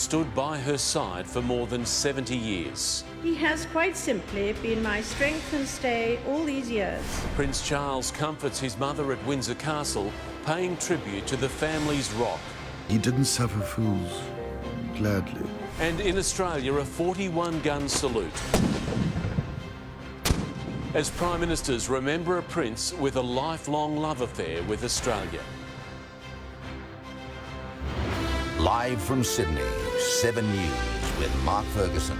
stood by her side for more than 70 years. He has quite simply been my strength and stay all these years. Prince Charles comforts his mother at Windsor Castle, paying tribute to the family's rock. He didn't suffer fools gladly. And in Australia, a 41-gun salute, as Prime Ministers remember a prince with a lifelong love affair with Australia. Live from Sydney, 7 News with Mark Ferguson.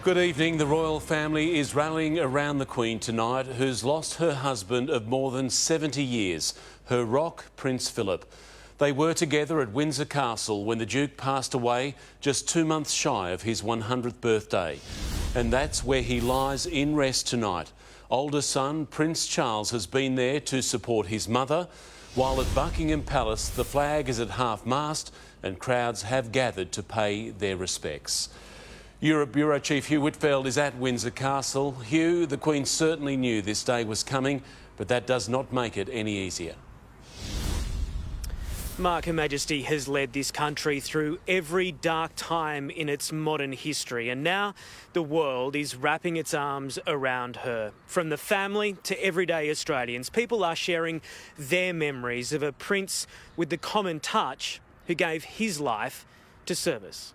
Good evening. The royal family is rallying around the Queen tonight, who's lost her husband of more than 70 years, her rock, Prince Philip. They were together at Windsor Castle when the Duke passed away just 2 months shy of his 100th birthday. And that's where he lies in rest tonight. Older son, Prince Charles, has been there to support his mother, while at Buckingham Palace the flag is at half-mast and crowds have gathered to pay their respects. Europe Bureau Chief Hugh Whitfield is at Windsor Castle. Hugh, the Queen certainly knew this day was coming, but that does not make it any easier. Mark, Her Majesty has led this country through every dark time in its modern history, and now the world is wrapping its arms around her. From the family to everyday Australians, people are sharing their memories of a prince with the common touch who gave his life to service.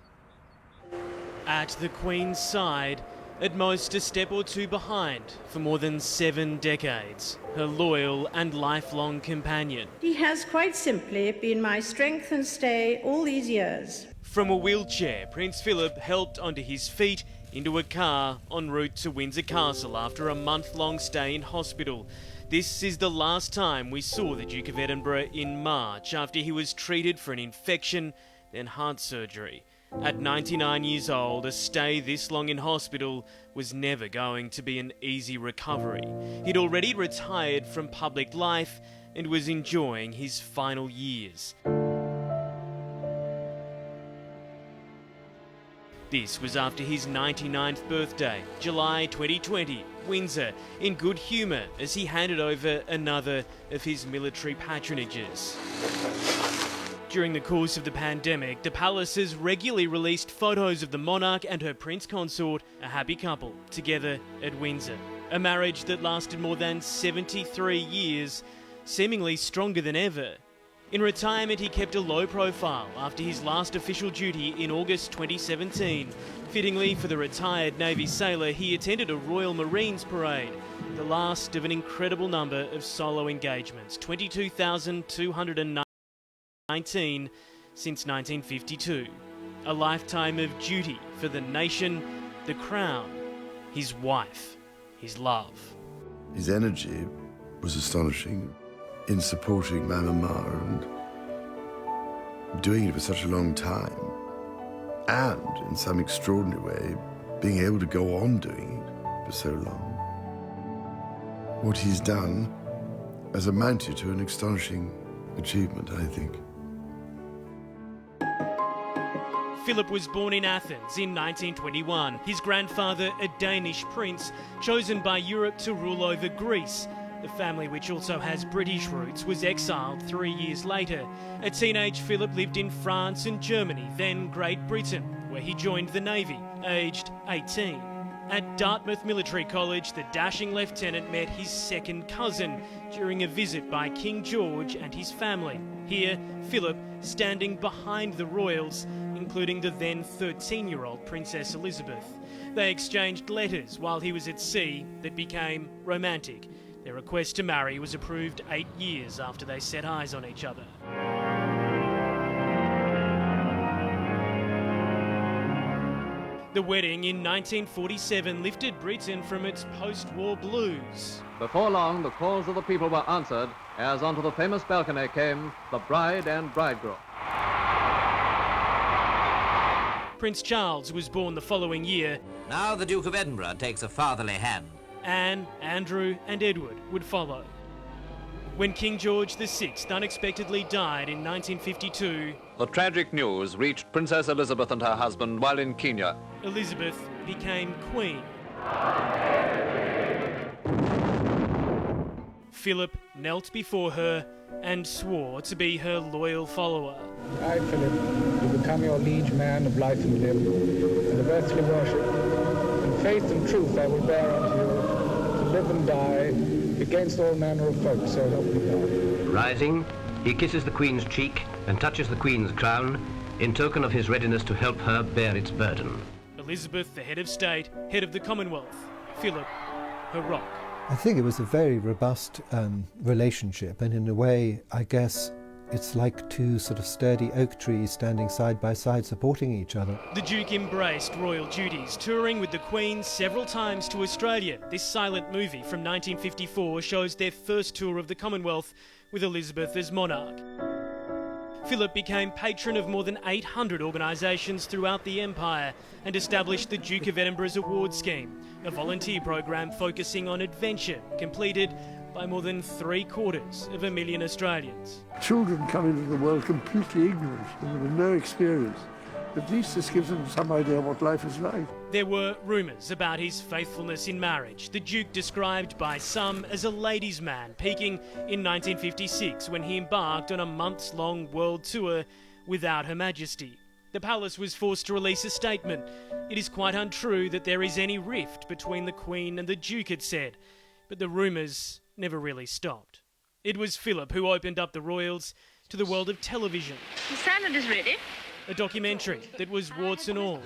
At the Queen's side, at most a step or two behind for more than 7 decades, her loyal and lifelong companion. He has quite simply been my strength and stay all these years. From a wheelchair, Prince Philip helped onto his feet into a car en route to Windsor Castle after a month-long stay in hospital. This is the last time we saw the Duke of Edinburgh in March after he was treated for an infection, then heart surgery. At 99 years old, a stay this long in hospital was never going to be an easy recovery. He'd already retired from public life and was enjoying his final years. This was after his 99th birthday, July 2020, Windsor, in good humour as he handed over another of his military patronages. During the course of the pandemic, the palace has regularly released photos of the monarch and her prince consort, a happy couple, together at Windsor. A marriage that lasted more than 73 years, seemingly stronger than ever. In retirement, he kept a low profile after his last official duty in August 2017. Fittingly for the retired Navy sailor, he attended a Royal Marines parade, the last of an incredible number of solo engagements, 22,219 since 1952. A lifetime of duty for the nation, the crown, his wife, his love. His energy was astonishing in supporting my mama and doing it for such a long time, and in some extraordinary way being able to go on doing it for so long. What he's done has amounted to an astonishing achievement, I think. Philip was born in Athens in 1921. His grandfather, a Danish prince, chosen by Europe to rule over Greece. The family, which also has British roots, was exiled 3 years later. A teenage Philip lived in France and Germany, then Great Britain, where he joined the Navy, aged 18. At Dartmouth Military College, the dashing lieutenant met his second cousin during a visit by King George and his family. Here, Philip standing behind the royals, including the then 13-year-old Princess Elizabeth. They exchanged letters while he was at sea that became romantic. Their request to marry was approved 8 years after they set eyes on each other. The wedding in 1947 lifted Britain from its post-war blues. Before long, the calls of the people were answered as onto the famous balcony came the bride and bridegroom. Prince Charles was born the following year. Now the Duke of Edinburgh takes a fatherly hand. Anne, Andrew and Edward would follow. When King George VI unexpectedly died in 1952, The tragic news reached Princess Elizabeth and her husband while in Kenya. Elizabeth became Queen. Philip knelt before her and swore to be her loyal follower. I, Philip, do become your liege man of life and limb, and of earthly worship. In faith and truth I will bear unto you, to live and die, against all manner of folk, so help me God. Rising, he kisses the Queen's cheek and touches the Queen's crown, in token of his readiness to help her bear its burden. Elizabeth, the head of state, head of the Commonwealth. Philip, her rock. I think it was a very robust relationship, and in a way, I guess, it's like two sort of sturdy oak trees standing side by side supporting each other. The Duke embraced royal duties, touring with the Queen several times to Australia. This silent movie from 1954 shows their first tour of the Commonwealth with Elizabeth as monarch. Philip became patron of more than 800 organisations throughout the empire and established the Duke of Edinburgh's award scheme, a volunteer program focusing on adventure, completed by more than 750,000 Australians. Children come into the world completely ignorant and with no experience. At least this gives them some idea of what life is like. There were rumours about his faithfulness in marriage. The Duke described by some as a ladies' man, peaking in 1956 when he embarked on a months-long world tour without Her Majesty. The palace was forced to release a statement. It is quite untrue that there is any rift between the Queen and the Duke, it said. But the rumours never really stopped. It was Philip who opened up the royals to the world of television. The salad is ready. A documentary that was warts and all.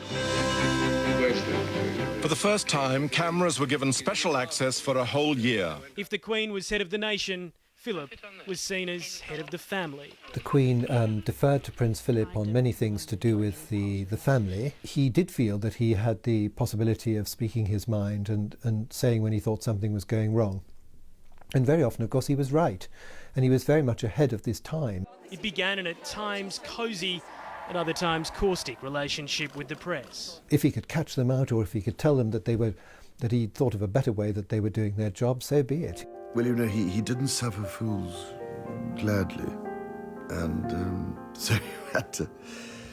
For the first time, cameras were given special access for a whole year. If the Queen was head of the nation, Philip was seen as head of the family. The Queen deferred to Prince Philip on many things to do with the family. He did feel that he had the possibility of speaking his mind and saying when he thought something was going wrong. And very often, of course, he was right. And he was very much ahead of this time. It began in at times cosy, at other times caustic relationship with the press. If he could catch them out, or if he could tell them that he thought of a better way that they were doing their job, so be it. Well, you know, he didn't suffer fools gladly, and so you had to.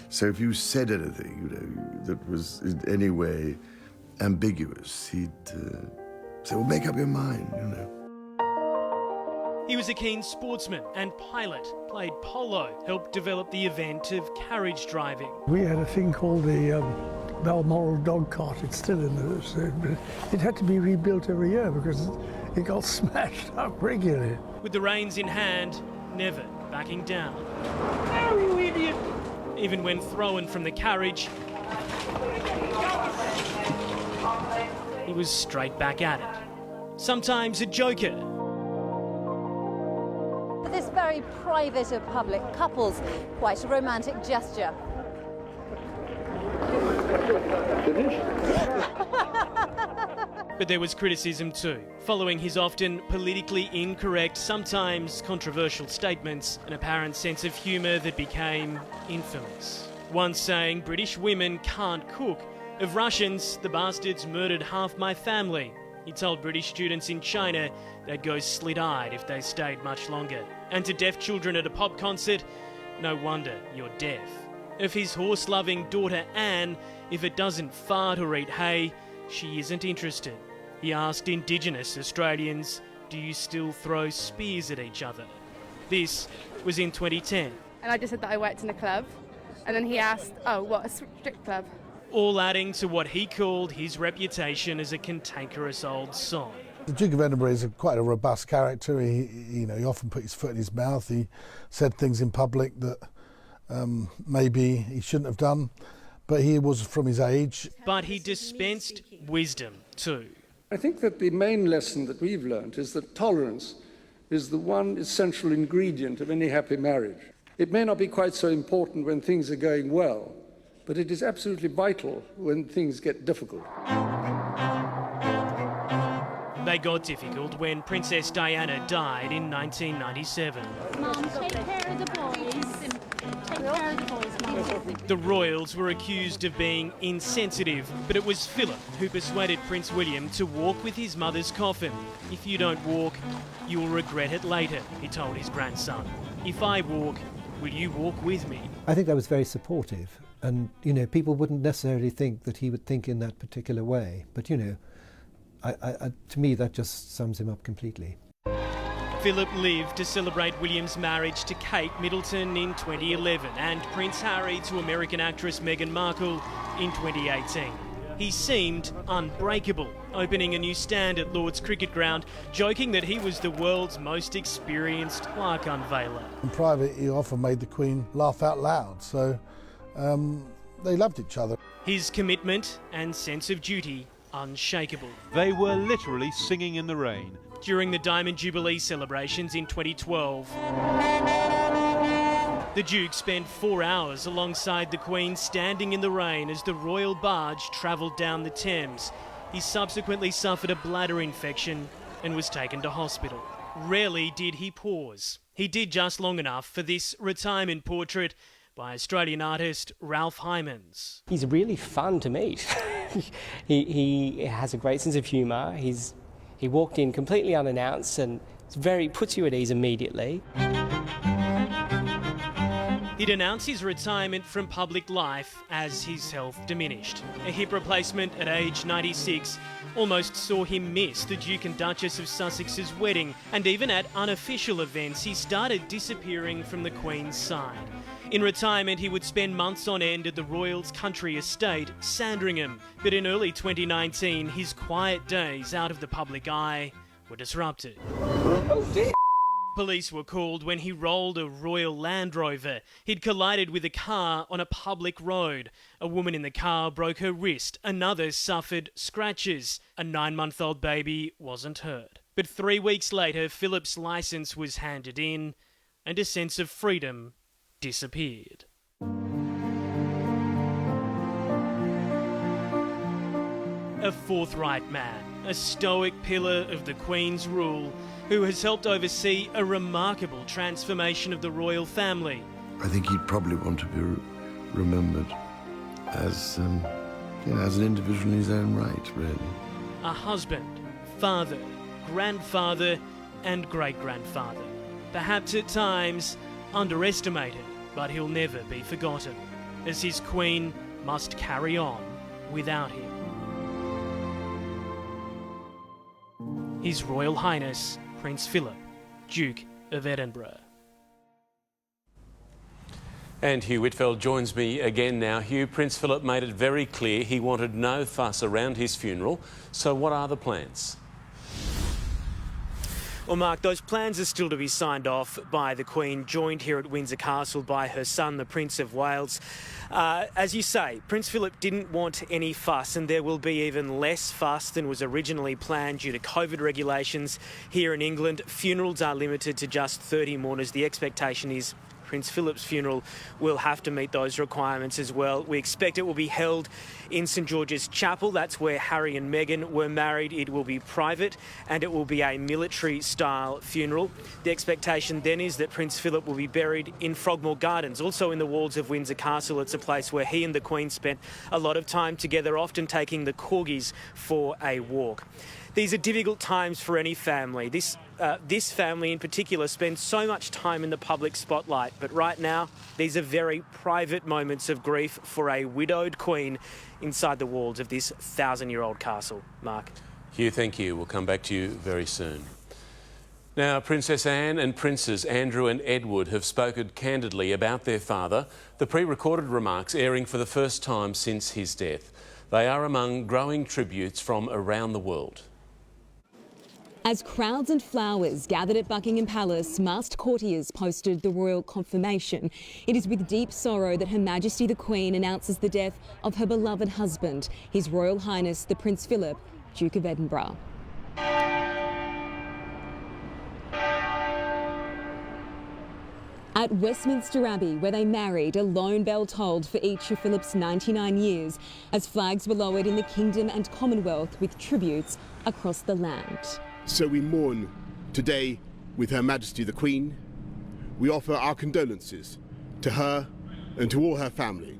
So if you said anything, you know, that was in any way ambiguous, he'd say, "Well, make up your mind," you know. He was a keen sportsman and pilot, played polo, helped develop the event of carriage driving. We had a thing called the Balmoral dog cart. It's still in the... It had to be rebuilt every year because it got smashed up regularly. With the reins in hand, never backing down. Oh, you idiot! Even when thrown from the carriage, he was straight back at it. Sometimes a joker. For this very private of public couples, quite a romantic gesture. But there was criticism too, following his often politically incorrect, sometimes controversial statements, an apparent sense of humour that became infamous. Once saying British women can't cook, of Russians, the bastards murdered half my family. He told British students in China they'd go slit-eyed if they stayed much longer. And to deaf children at a pop concert, no wonder you're deaf. Of his horse-loving daughter Anne, if it doesn't fart or eat hay, she isn't interested. He asked Indigenous Australians, do you still throw spears at each other? This was in 2010. And I just said that I worked in a club, and then he asked, oh, what, a strip club? All adding to what he called his reputation as a cantankerous old sod. The Duke of Edinburgh is quite a robust character. He often put his foot in his mouth. He said things in public that maybe he shouldn't have done, but he was from his age. But he dispensed wisdom too. I think that the main lesson that we've learned is that tolerance is the one essential ingredient of any happy marriage. It may not be quite so important when things are going well, but it is absolutely vital when things get difficult. They got difficult when Princess Diana died in 1997. Mum, take care of the boys. Take care of the boys, Mum. The royals were accused of being insensitive, but it was Philip who persuaded Prince William to walk with his mother's coffin. If you don't walk, you'll regret it later, he told his grandson. If I walk, will you walk with me? I think that was very supportive. And, you know, people wouldn't necessarily think that he would think in that particular way. But, you know, to me, that just sums him up completely. Philip lived to celebrate William's marriage to Kate Middleton in 2011 and Prince Harry to American actress Meghan Markle in 2018. He seemed unbreakable, opening a new stand at Lord's Cricket Ground, joking that he was the world's most experienced plaque unveiler. In private, he often made the Queen laugh out loud, so they loved each other. His commitment and sense of duty unshakable. They were literally singing in the rain. During the Diamond Jubilee celebrations in 2012, the Duke spent 4 hours alongside the Queen standing in the rain as the royal barge travelled down the Thames. He subsequently suffered a bladder infection and was taken to hospital. Rarely did he pause. He did just long enough for this retirement portrait by Australian artist Ralph Hymans. He's really fun to meet. he has a great sense of humour. He walked in completely unannounced and puts you at ease immediately. He'd announced his retirement from public life as his health diminished. A hip replacement at age 96 almost saw him miss the Duke and Duchess of Sussex's wedding, and even at unofficial events he started disappearing from the Queen's side. In retirement, he would spend months on end at the Royals' country estate, Sandringham. But in early 2019, his quiet days out of the public eye were disrupted. Oh dear. Police were called when he rolled a Royal Land Rover. He'd collided with a car on a public road. A woman in the car broke her wrist. Another suffered scratches. A 9-month-old baby wasn't hurt. But 3 weeks later, Philip's licence was handed in, and a sense of freedom disappeared. A forthright man, a stoic pillar of the Queen's rule, who has helped oversee a remarkable transformation of the royal family. I think he'd probably want to be remembered as, as an individual in his own right, really. A husband, father, grandfather, and great-grandfather. Perhaps at times underestimated, but he'll never be forgotten, as his Queen must carry on without him. His Royal Highness Prince Philip, Duke of Edinburgh. And Hugh Whitfeld joins me again now. Hugh, Prince Philip made it very clear he wanted no fuss around his funeral, so what are the plans? Well, Mark, those plans are still to be signed off by the Queen, joined here at Windsor Castle by her son, the Prince of Wales. As you say, Prince Philip didn't want any fuss, and there will be even less fuss than was originally planned due to COVID regulations here in England. Funerals are limited to just 30 mourners. The expectation is Prince Philip's funeral will have to meet those requirements as well. We expect it will be held in St George's Chapel. That's where Harry and Meghan were married. It will be private and it will be a military-style funeral. The expectation then is that Prince Philip will be buried in Frogmore Gardens, also in the walls of Windsor Castle. It's a place where he and the Queen spent a lot of time together, often taking the corgis for a walk. These are difficult times for any family. This family in particular spends so much time in the public spotlight, but right now these are very private moments of grief for a widowed Queen inside the walls of this 1,000-year-old castle. Mark. Hugh, thank you. We'll come back to you very soon. Now, Princess Anne and Princes Andrew and Edward have spoken candidly about their father, the pre-recorded remarks airing for the first time since his death. They are among growing tributes from around the world. As crowds and flowers gathered at Buckingham Palace, masked courtiers posted the royal confirmation. It is with deep sorrow that Her Majesty the Queen announces the death of her beloved husband, His Royal Highness the Prince Philip, Duke of Edinburgh. At Westminster Abbey, where they married, a lone bell tolled for each of Philip's 99 years, as flags were lowered in the Kingdom and Commonwealth with tributes across the land. So we mourn today with Her Majesty the Queen. We offer our condolences to her and to all her family.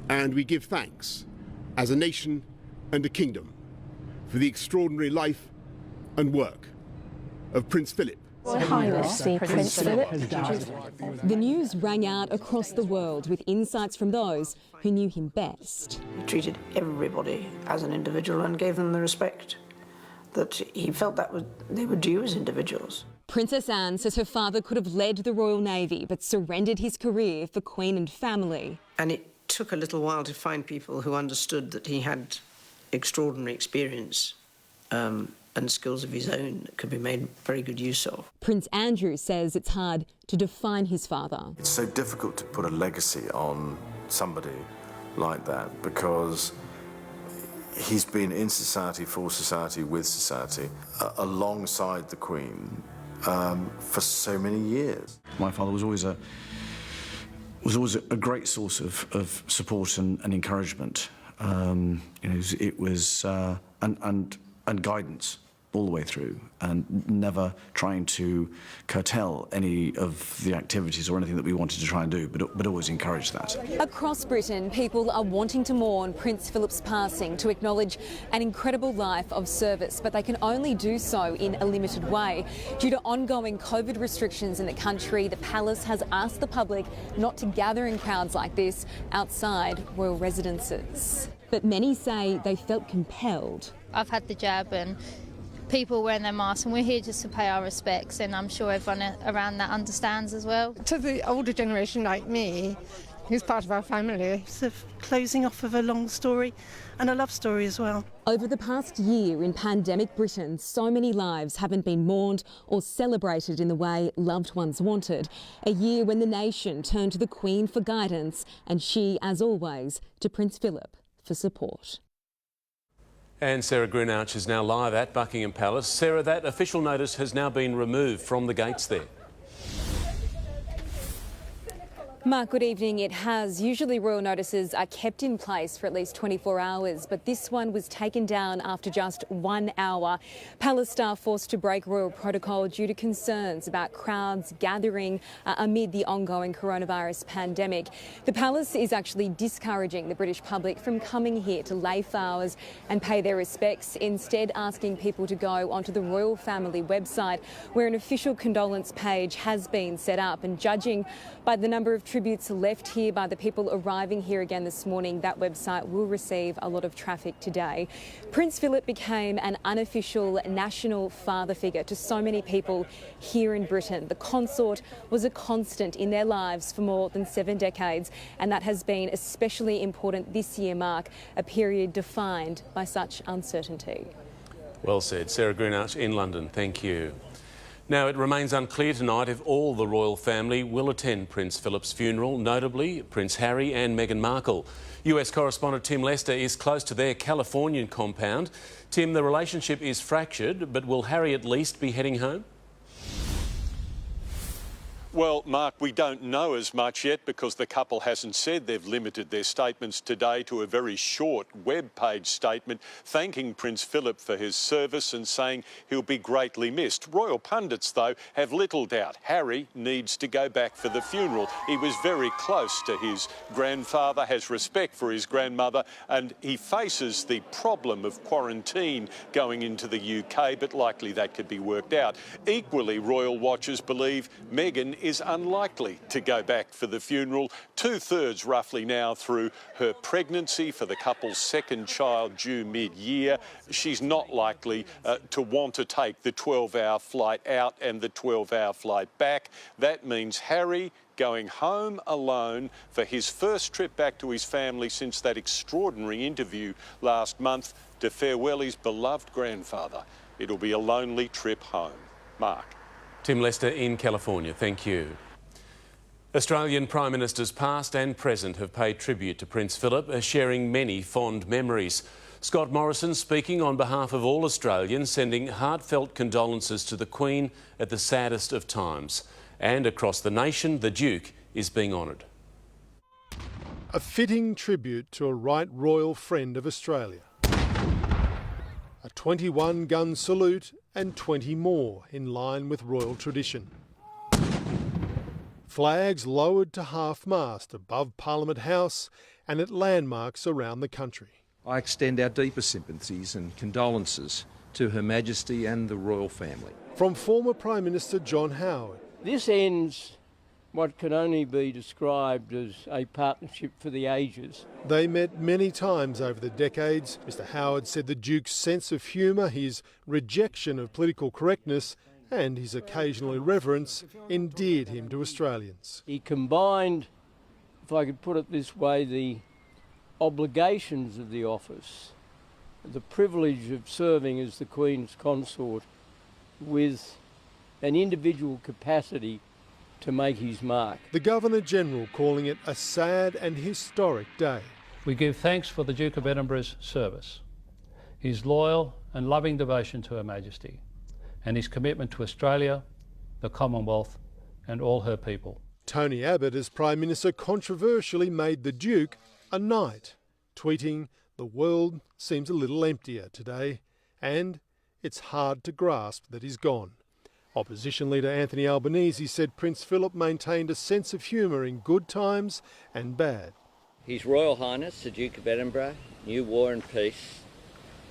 And we give thanks as a nation and a kingdom for the extraordinary life and work of Prince Philip. Prince Philip. The news rang out across the world with insights from those who knew him best. He treated everybody as an individual and gave them the respect that he felt that they were due as individuals. Princess Anne says her father could have led the Royal Navy but surrendered his career for Queen and family. And it took a little while to find people who understood that he had extraordinary experience and skills of his own that could be made very good use of. Prince Andrew says it's hard to define his father. It's so difficult to put a legacy on somebody like that because he's been in society, for society, with society, alongside the Queen for so many years. My father was always a great source of support and encouragement. It was and guidance all the way through, and never trying to curtail any of the activities or anything that we wanted to try and do, but always encourage that. Across Britain, people are wanting to mourn Prince Philip's passing to acknowledge an incredible life of service, but they can only do so in a limited way. Due to ongoing COVID restrictions in the country, the palace has asked the public not to gather in crowds like this outside royal residences. But many say they felt compelled. I've had the jab and people wearing their masks, and we're here just to pay our respects, and I'm sure everyone around that understands as well. To the older generation like me, who's part of our family, it's the closing off of a long story and a love story as well. Over the past year in pandemic Britain, so many lives haven't been mourned or celebrated in the way loved ones wanted. A year when the nation turned to the Queen for guidance, and she, as always, to Prince Philip for support. And Sarah Grunouch is now live at Buckingham Palace. Sarah, that official notice has now been removed from the gates there. Mark, good evening. It has. Usually royal notices are kept in place for at least 24 hours, but this one was taken down after just 1 hour. Palace staff forced to break royal protocol due to concerns about crowds gathering amid the ongoing coronavirus pandemic. The palace is actually discouraging the British public from coming here to lay flowers and pay their respects, instead asking people to go onto the royal family website, where an official condolence page has been set up. And judging by the number of tributes left here by the people arriving here again this morning, that website will receive a lot of traffic today. Prince Philip became an unofficial national father figure to so many people here in Britain. The consort was a constant in their lives for more than 7 decades, and that has been especially important this year, Mark, a period defined by such uncertainty. Well said. Sarah Grunouch in London. Thank you. Now, it remains unclear tonight if all the royal family will attend Prince Philip's funeral, notably Prince Harry and Meghan Markle. US correspondent Tim Lester is close to their Californian compound. Tim, the relationship is fractured, but will Harry at least be heading home? Well, Mark, we don't know as much yet because the couple hasn't said. They've limited their statements today to a very short web-page statement thanking Prince Philip for his service and saying he'll be greatly missed. Royal pundits, though, have little doubt Harry needs to go back for the funeral. He was very close to his grandfather, has respect for his grandmother, and he faces the problem of quarantine going into the UK, but likely that could be worked out. Equally, royal watchers believe Meghan is unlikely to go back for the funeral, 2/3 roughly now through her pregnancy for the couple's second child due mid-year. She's not likely to want to take the 12-hour flight out and the 12-hour flight back. That means Harry going home alone for his first trip back to his family since that extraordinary interview last month to farewell his beloved grandfather. It'll be a lonely trip home. Mark. Tim Lester in California, thank you. Australian Prime Ministers past and present have paid tribute to Prince Philip, sharing many fond memories. Scott Morrison speaking on behalf of all Australians, sending heartfelt condolences to the Queen at the saddest of times. And across the nation, the Duke is being honoured. A fitting tribute to a right royal friend of Australia. A 21-gun salute and 20 more in line with royal tradition. Flags lowered to half-mast above Parliament House and at landmarks around the country. I extend our deepest sympathies and condolences to Her Majesty and the royal family. From former Prime Minister John Howard. This ends what can only be described as a partnership for the ages. They met many times over the decades. Mr Howard said the Duke's sense of humour, his rejection of political correctness and his occasional irreverence endeared him to Australians. He combined, if I could put it this way, the obligations of the office, the privilege of serving as the Queen's consort, with an individual capacity to make his mark. The Governor-General calling it a sad and historic day. We give thanks for the Duke of Edinburgh's service, his loyal and loving devotion to Her Majesty, and his commitment to Australia, the Commonwealth and all her people. Tony Abbott, as Prime Minister, controversially made the Duke a knight, tweeting, "The world seems a little emptier today, and it's hard to grasp that he's gone." Opposition leader Anthony Albanese said Prince Philip maintained a sense of humour in good times and bad. His Royal Highness, the Duke of Edinburgh, knew war and peace,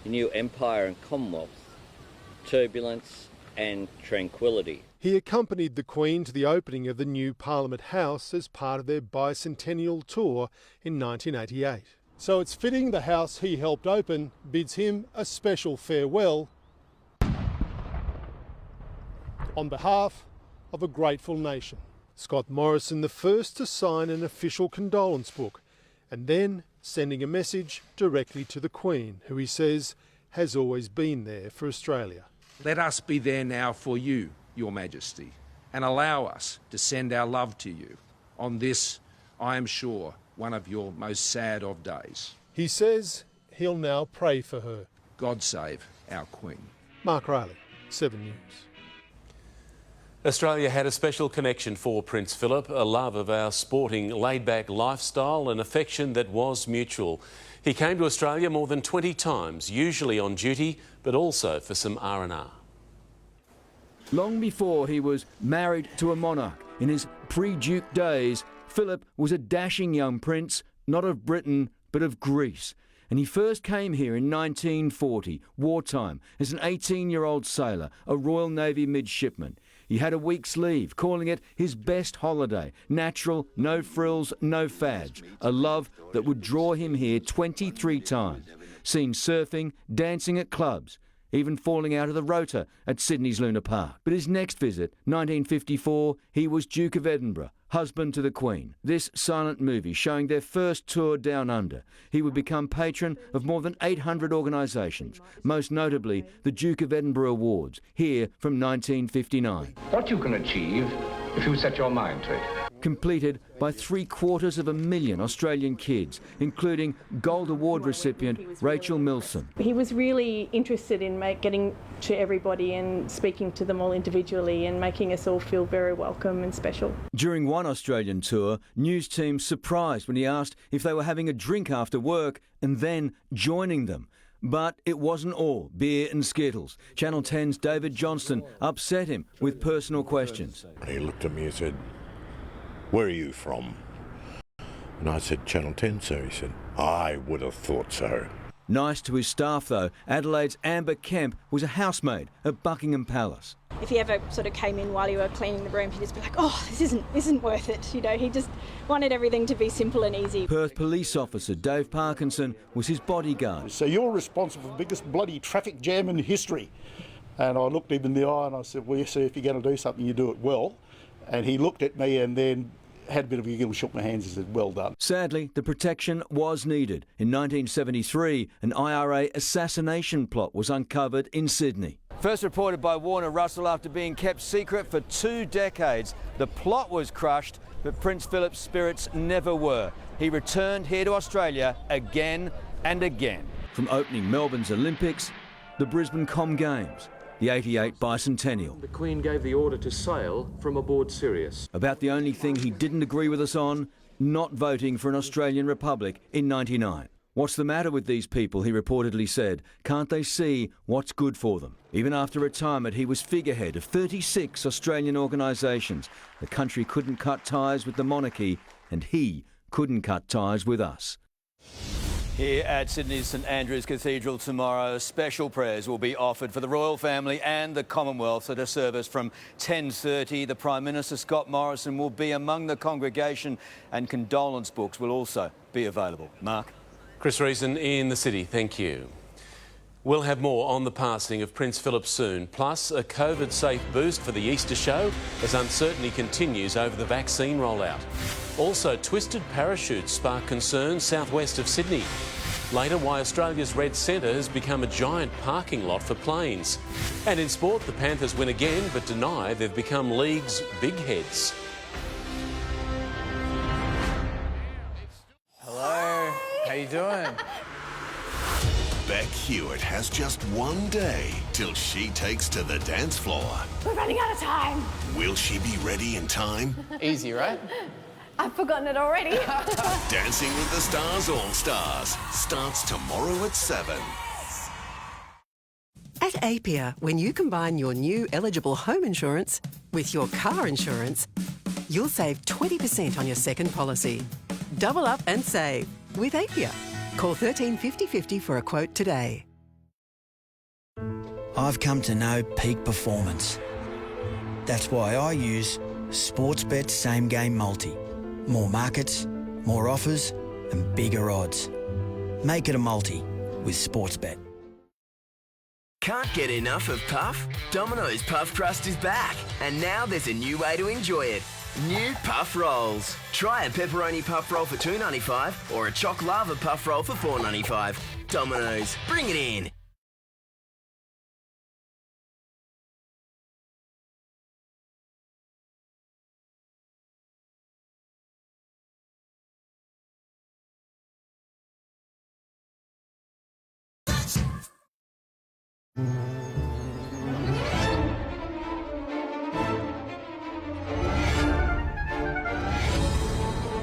he knew empire and commonwealth, turbulence and tranquility. He accompanied the Queen to the opening of the new Parliament House as part of their bicentennial tour in 1988. So it's fitting the house he helped open bids him a special farewell on behalf of a grateful nation. Scott Morrison, the first to sign an official condolence book, and then sending a message directly to the Queen, who he says has always been there for Australia. Let us be there now for you, Your Majesty, and allow us to send our love to you on this, I am sure, one of your most sad of days. He says he'll now pray for her. God save our Queen. Mark Riley, 7 News. Australia had a special connection for Prince Philip, a love of our sporting laid-back lifestyle, an affection that was mutual. He came to Australia more than 20 times, usually on duty, but also for some R&R. Long before he was married to a monarch, in his pre-Duke days, Philip was a dashing young prince, not of Britain, but of Greece. And he first came here in 1940, wartime, as an 18-year-old sailor, a Royal Navy midshipman. He had a week's leave, calling it his best holiday. Natural, no frills, no fads. A love that would draw him here 23 times. Seen surfing, dancing at clubs, even falling out of the rota at Sydney's Luna Park. But his next visit, 1954, he was Duke of Edinburgh, husband to the Queen. This silent movie showing their first tour down under. He would become patron of more than 800 organisations, most notably the Duke of Edinburgh Awards, here from 1959. What you can achieve if you set your mind to it. Completed by 750,000 Australian kids, including Gold Award recipient Rachel Milson. He was really interested in getting to everybody and speaking to them all individually and making us all feel very welcome and special. During one Australian tour, news teams surprised when he asked if they were having a drink after work and then joining them. But it wasn't all beer and Skittles. Channel 10's David Johnston upset him with personal questions. He looked at me and said, "Where are you from?" And I said, "Channel 10, sir." He said, "I would have thought so." Nice to his staff, though, Adelaide's Amber Kemp was a housemaid at Buckingham Palace. If he ever sort of came in while you were cleaning the room, he'd just be like, "Oh, this isn't worth it." You know, he just wanted everything to be simple and easy. Perth police officer Dave Parkinson was his bodyguard. "So you're responsible for the biggest bloody traffic jam in history." And I looked him in the eye and I said, "Well, you see, if you're going to do something, you do it well." And he looked at me and then had a bit of a giggle, shook my hands and said, "Well done." Sadly, the protection was needed. In 1973, an IRA assassination plot was uncovered in Sydney. First reported by Warner Russell after being kept secret for 2 decades, the plot was crushed, but Prince Philip's spirits never were. He returned here to Australia again and again. From opening Melbourne's Olympics, the Brisbane Com Games, the 88 bicentennial. The Queen gave the order to sail from aboard Sirius. About the only thing he didn't agree with us on, not voting for an Australian republic in '99. What's the matter with these people, he reportedly said. Can't they see what's good for them? Even after retirement, he was figurehead of 36 Australian organisations. The country couldn't cut ties with the monarchy, and he couldn't cut ties with us. Here at Sydney's St Andrew's Cathedral tomorrow, special prayers will be offered for the royal family and the Commonwealth at a service from 10:30. The Prime Minister, Scott Morrison, will be among the congregation and condolence books will also be available. Mark? Chris Reason in the city, thank you. We'll have more on the passing of Prince Philip soon, plus a COVID-safe boost for the Easter show as uncertainty continues over the vaccine rollout. Also, twisted parachutes spark concerns southwest of Sydney. Later, why Australia's Red Centre has become a giant parking lot for planes. And in sport, the Panthers win again but deny they've become league's big heads. Hello, how you doing? Beck Hewitt has just one day till she takes to the dance floor. We're running out of time. Will she be ready in time? Easy, right? I've forgotten it already. Dancing with the Stars All-Stars starts tomorrow at 7. At Apia, when you combine your new eligible home insurance with your car insurance, you'll save 20% on your second policy. Double up and save with Apia. Call 13 50 50 for a quote today. I've come to know peak performance. That's why I use Sportsbet Same Game Multi. More markets, more offers and bigger odds. Make it a multi with Sportsbet. Can't get enough of Puff? Domino's Puff Crust is back, and now there's a new way to enjoy it. New Puff Rolls. Try a pepperoni puff roll for $2.95 or a choc lava puff roll for $4.95. Domino's, bring it in.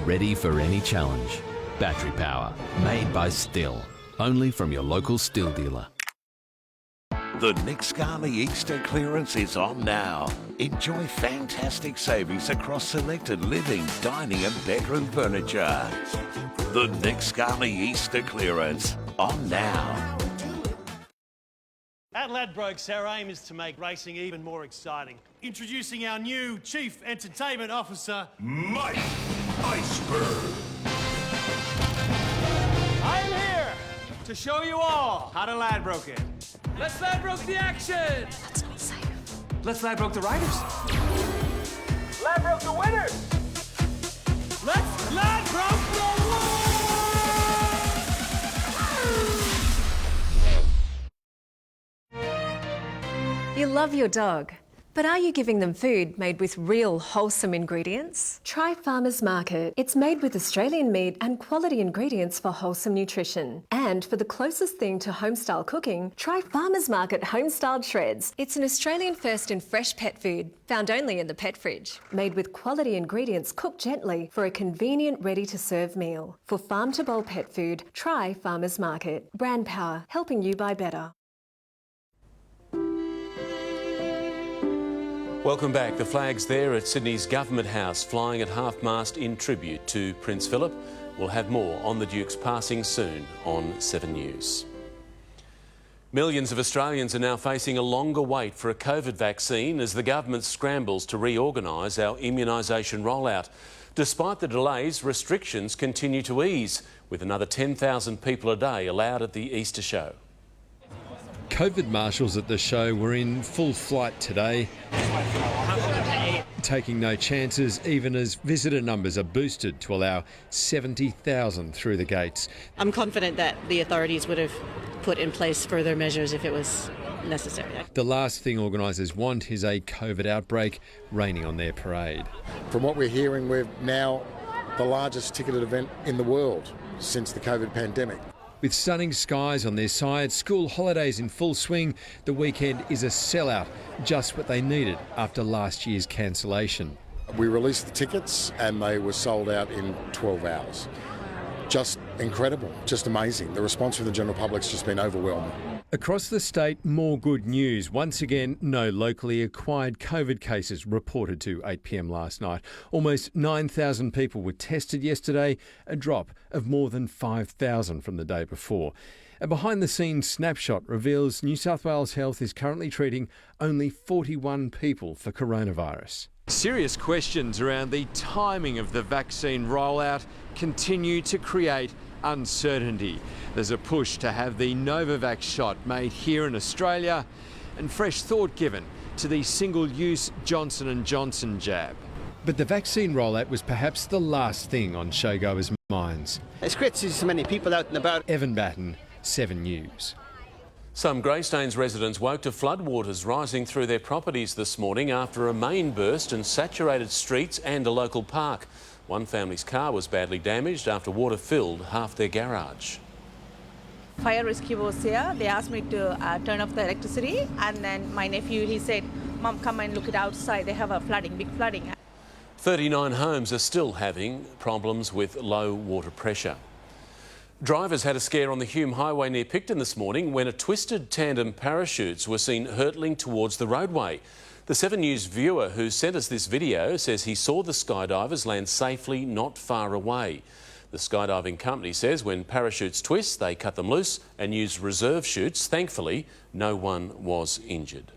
Ready for any challenge. Battery power, made by Stihl. Only from your local Stihl dealer. The Nick Scali Easter clearance is on now. Enjoy fantastic savings across selected living, dining and bedroom furniture. The Nick Scali Easter clearance on now. At Ladbrokes, our aim is to make racing even more exciting. Introducing our new Chief Entertainment Officer, Mike Iceberg. I'm here to show you all how to Ladbroke it. Let's Ladbroke the action! That's not safe. Let's Ladbroke the riders. Ladbroke the winners! Let's Ladbroke the You love your dog, but are you giving them food made with real wholesome ingredients? Try Farmers Market. It's made with Australian meat and quality ingredients for wholesome nutrition. And for the closest thing to home-style cooking, try Farmers Market Home-Styled Shreds. It's an Australian first in fresh pet food, found only in the pet fridge. Made with quality ingredients cooked gently for a convenient, ready-to-serve meal. For farm-to-bowl pet food, try Farmers Market. Brand power, helping you buy better. Welcome back. The flag's there at Sydney's Government House, flying at half-mast in tribute to Prince Philip. We'll have more on the Duke's passing soon on 7 News. Millions of Australians are now facing a longer wait for a COVID vaccine as the government scrambles to reorganise our immunisation rollout. Despite the delays, restrictions continue to ease, with another 10,000 people a day allowed at the Easter show. COVID marshals at the show were in full flight today, taking no chances even as visitor numbers are boosted to allow 70,000 through the gates. I'm confident that the authorities would have put in place further measures if it was necessary. The last thing organisers want is a COVID outbreak raining on their parade. From what we're hearing, we're now the largest ticketed event in the world since the COVID pandemic. With stunning skies on their side, school holidays in full swing, the weekend is a sellout, just what they needed after last year's cancellation. We released the tickets and they were sold out in 12 hours. Just incredible, just amazing. The response from the general public's just been overwhelming. Across the state, more good news. Once again, no locally acquired COVID cases reported to 8 p.m. last night. Almost 9,000 people were tested yesterday, a drop of more than 5,000 from the day before. A behind-the-scenes snapshot reveals New South Wales Health is currently treating only 41 people for coronavirus. Serious questions around the timing of the vaccine rollout continue to create uncertainty. There's a push to have the Novavax shot made here in Australia and fresh thought given to the single-use Johnson & Johnson jab. But the vaccine rollout was perhaps the last thing on showgoers' minds. It's great to see so many people out and about. Evan Batten, 7 News. Some Greystanes residents woke to floodwaters rising through their properties this morning after a main burst and saturated streets and a local park. One family's car was badly damaged after water filled half their garage. Fire rescue was here. They asked me to turn off the electricity, and then my nephew, he said, "Mum, come and look it outside. They have a flooding, big flooding." 39 homes are still having problems with low water pressure. Drivers had a scare on the Hume Highway near Picton this morning when a twisted tandem parachutes were seen hurtling towards the roadway. The 7 News viewer who sent us this video says he saw the skydivers land safely not far away. The skydiving company says when parachutes twist, they cut them loose and use reserve chutes. Thankfully, no one was injured.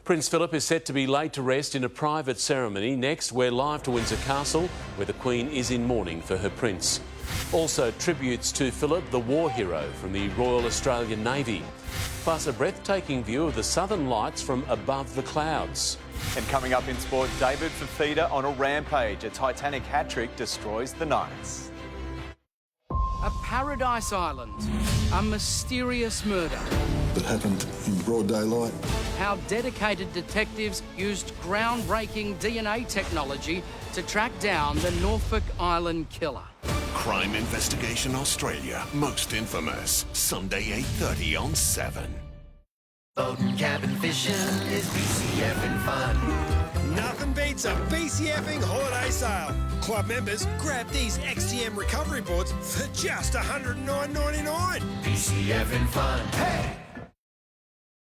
Prince Philip is set to be laid to rest in a private ceremony. Next, we're live to Windsor Castle, where the Queen is in mourning for her prince. Also, tributes to Philip, the war hero from the Royal Australian Navy. Plus, a breathtaking view of the Southern Lights from above the clouds. And coming up in sport, David Fafita on a rampage. A Titanic hat-trick destroys the Knights. A paradise island. A mysterious murder. That happened in broad daylight. How dedicated detectives used groundbreaking DNA technology to track down the Norfolk Island killer. Crime Investigation Australia, Most Infamous, Sunday 8:30 on 7. Boating, cabin fishing is BCFing fun. Nothing beats a BCFing holiday sale. Club members, grab these XTM recovery boards for just $109.99. BCFing fun. Hey!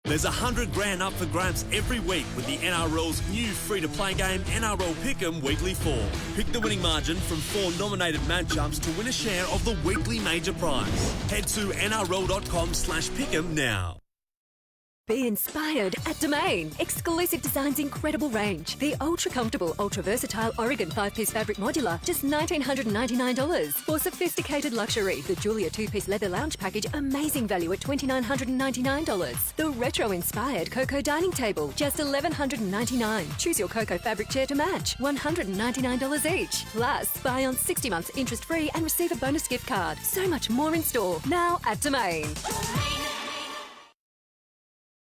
There's 100 grand up for grabs every week with the NRL's new free-to-play game, NRL Pick'em Weekly 4. Pick the winning margin from 4 nominated matchups to win a share of the weekly major prize. Head to nrl.com/pick'em now. Be inspired at Domain. Exclusive Design's incredible range. The ultra-comfortable, ultra-versatile Oregon 5-piece fabric modular, just $1,999. For sophisticated luxury, the Julia 2-piece leather lounge package, amazing value at $2,999. The retro-inspired Coco dining table, just $1,199. Choose your Coco fabric chair to match, $199 each. Plus, buy on 60 months interest-free and receive a bonus gift card. So much more in store, now at Domain.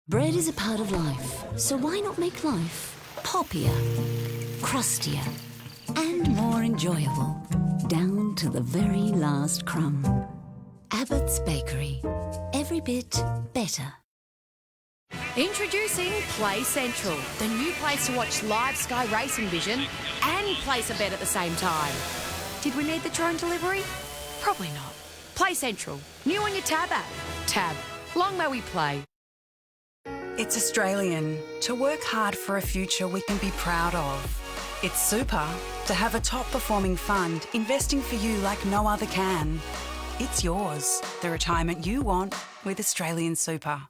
Bread is a part of life, so why not make life poppier, crustier, and more enjoyable, down to the very last crumb. Abbott's Bakery, every bit better. Introducing Play Central, the new place to watch live Sky Racing Vision and place a bet at the same time. Did we need the drone delivery? Probably not. Play Central, new on your Tab app. Tab, long may we play. It's Australian to work hard for a future we can be proud of. It's super to have a top-performing fund investing for you like no other can. It's yours, the retirement you want with Australian Super.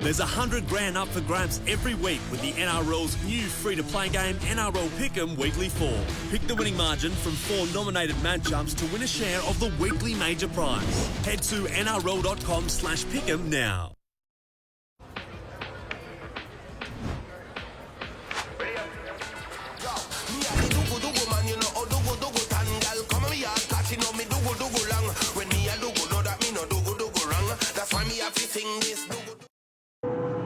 There's 100 grand up for grabs every week with the NRL's new free-to-play game, NRL Pick'em Weekly 4. Pick the winning margin from 4 nominated matchups to win a share of the weekly major prize. Head to nrl.com/pick'em now.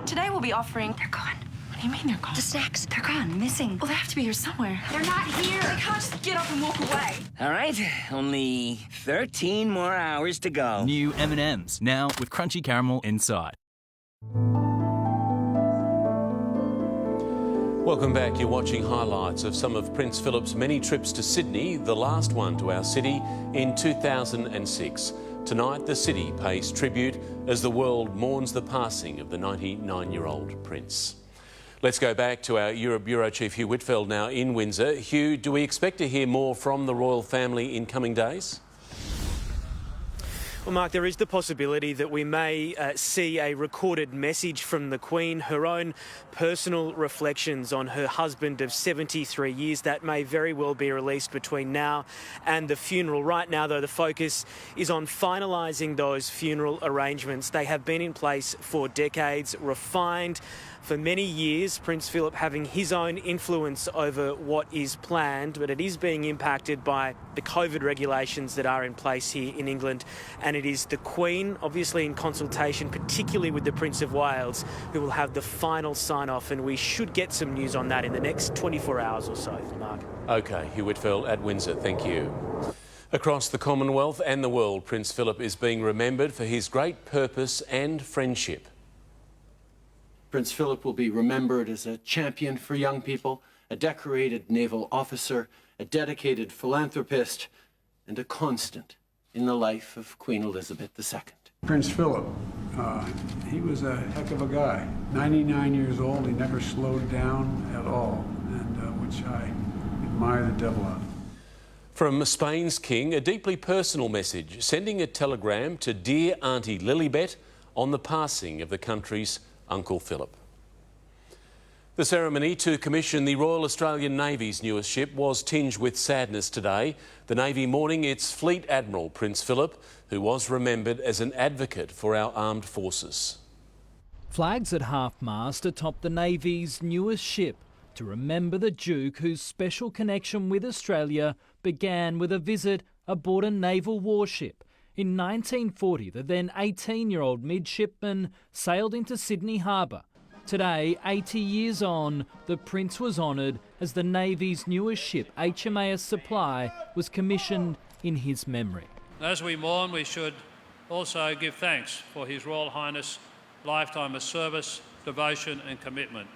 Today we'll be offering... They're gone. What do you mean they're gone? The snacks. They're gone. Missing. Well, they have to be here somewhere. They're not here. They can't just get up and walk away. All right, only 13 more hours to go. New M&Ms, now with crunchy caramel inside. Welcome back. You're watching highlights of some of Prince Philip's many trips to Sydney, the last one to our city in 2006. Tonight, the city pays tribute as the world mourns the passing of the 99-year-old Prince. Let's go back to our Europe Bureau Chief Hugh Whitfield now in Windsor. Hugh, do we expect to hear more from the royal family in coming days? Well, Mark, there is the possibility that we may see a recorded message from the Queen, her own personal reflections on her husband of 73 years. That may very well be released between now and the funeral. Right now, though, the focus is on finalising those funeral arrangements. They have been in place for decades, refined for many years, Prince Philip having his own influence over what is planned, but it is being impacted by the COVID regulations that are in place here in England. And it is the Queen, obviously in consultation, particularly with the Prince of Wales, who will have the final sign-off, and we should get some news on that in the next 24 hours or so, Mark. OK, Hugh Whitfield at Windsor, thank you. Across the Commonwealth and the world, Prince Philip is being remembered for his great purpose and friendship. Prince Philip will be remembered as a champion for young people, a decorated naval officer, a dedicated philanthropist, and a constant in the life of Queen Elizabeth II. Prince Philip, he was a heck of a guy. 99 years old, he never slowed down at all, and which I admire the devil of. From Spain's king, a deeply personal message, sending a telegram to dear Auntie Lilibet on the passing of the country's Uncle Philip. The ceremony to commission the Royal Australian Navy's newest ship was tinged with sadness today. The Navy mourning its Fleet Admiral, Prince Philip, who was remembered as an advocate for our armed forces. Flags at half-mast atop the Navy's newest ship to remember the Duke, whose special connection with Australia began with a visit aboard a naval warship. In 1940, the then 18-year-old midshipman sailed into Sydney Harbour. Today, 80 years on, the Prince was honoured as the Navy's newest ship, HMAS Supply, was commissioned in his memory. As we mourn, we should also give thanks for His Royal Highness' lifetime of service, devotion and commitment.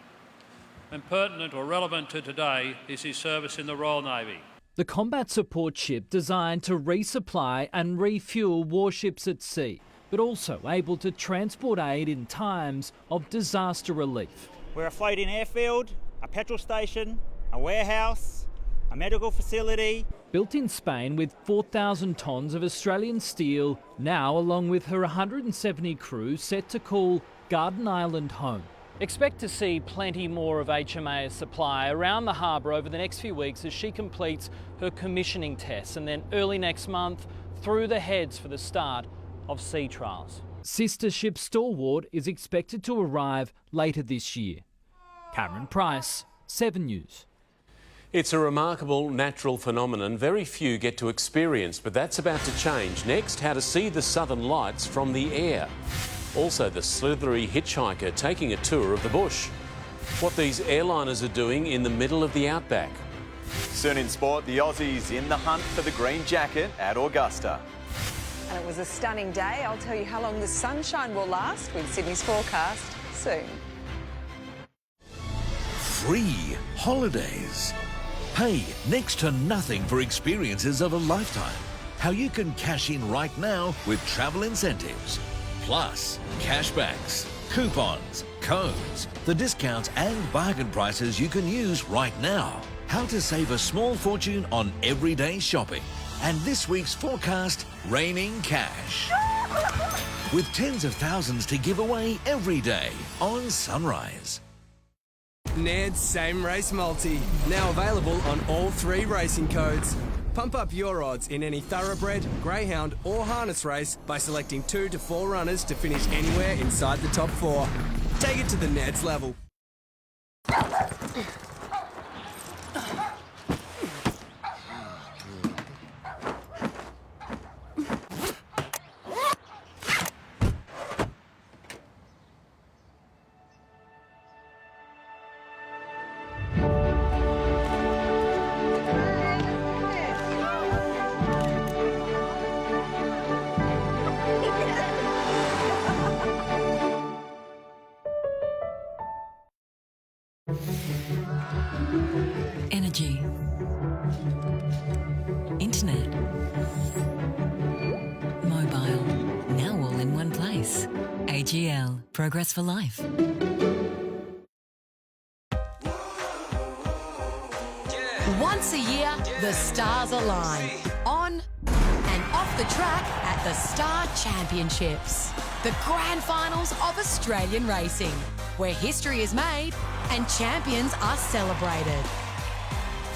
And pertinent or relevant to today is his service in the Royal Navy. The combat support ship designed to resupply and refuel warships at sea, but also able to transport aid in times of disaster relief. We're a floating airfield, a petrol station, a warehouse, a medical facility. Built in Spain with 4,000 tonnes of Australian steel, now along with her 170 crew set to call Garden Island home. Expect to see plenty more of HMAS Supply around the harbour over the next few weeks as she completes her commissioning tests, and then early next month through the heads for the start of sea trials. Sister ship Stalwart is expected to arrive later this year. Cameron Price, 7 News. It's a remarkable natural phenomenon very few get to experience, but that's about to change. Next, how to see the Southern Lights from the air. Also, the slithery hitchhiker taking a tour of the bush. What these airliners are doing in the middle of the outback. Soon in sport, the Aussies in the hunt for the green jacket at Augusta. And it was a stunning day. I'll tell you how long the sunshine will last with Sydney's forecast soon. Free holidays. Pay next to nothing for experiences of a lifetime. How you can cash in right now with travel incentives. Plus, cashbacks, coupons, codes, the discounts and bargain prices you can use right now. How to save a small fortune on everyday shopping. And this week's forecast, raining cash. With tens of thousands to give away every day on Sunrise. Ned's Same Race Multi, now available on all 3 racing codes. Pump up your odds in any thoroughbred, greyhound or harness race by selecting 2 to 4 runners to finish anywhere inside the top 4. Take it to the Ned's level. Energy. Internet. Mobile. Now all in one place. AGL. Progress for life. Once a year, the stars align. On and off the track at The Star Championships, the grand finals of Australian racing, where history is made and champions are celebrated.